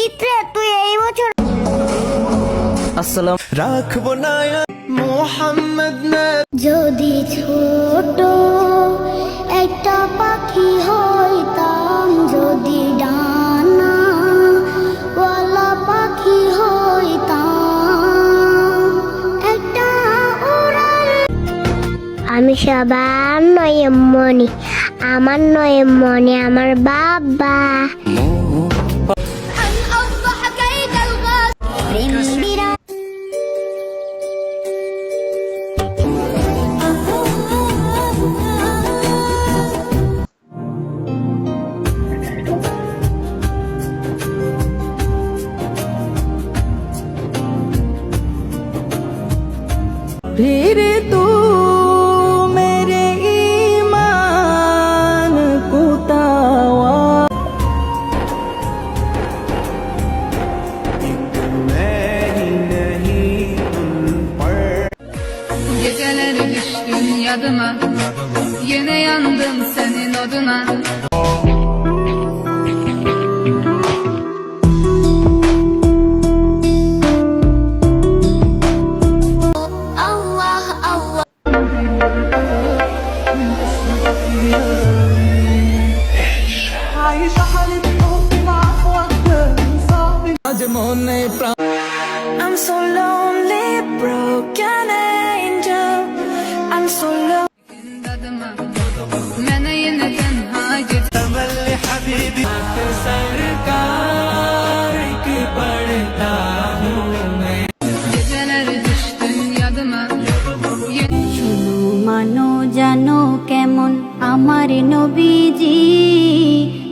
ইত্রে তুই এই বছর আসসালাম রাখবো না মোহাম্মদ যদি ছোট একটা পাখি হইতাম, যদি ডানা ওয়ালা পাখি হইতাম, একটা উড়াল। আমি সবার নয়মণি, আমার নয়মণি আমার বাবা। फिर तू मेरे ईमान को तावा Geceleri düştün yadıma, yine yandım senin adına. Allah Allah आज मोने I'm so lonely, broken angel. I'm so lonely. Adıma, mene yine tenha git. तमल्ली Habibi सरकार की पढ़ता हूँ मैं Geceleri düştün yadıma, শুনো মানো জানো কেমন আমার নবীজি,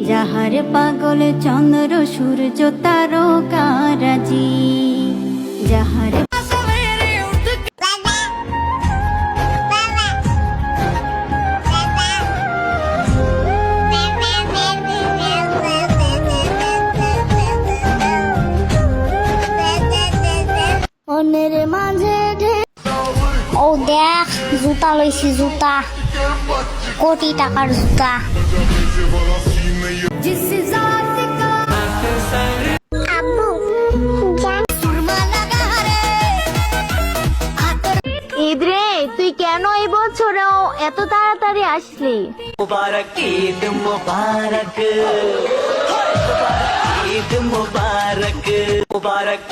যাহার পাগল চন্দ্র সূর্য তারকারাজি, যাহার অন্যের মাঝে ও দেখ জুতা লইছি, জুতা কোটি টাকার জুতা। আব্বু ইদরে তুই কেন এই বছরেও এত তাড়াতাড়ি আসলি? मुबारक ईद मुबारक ईद मुबारक मुबारक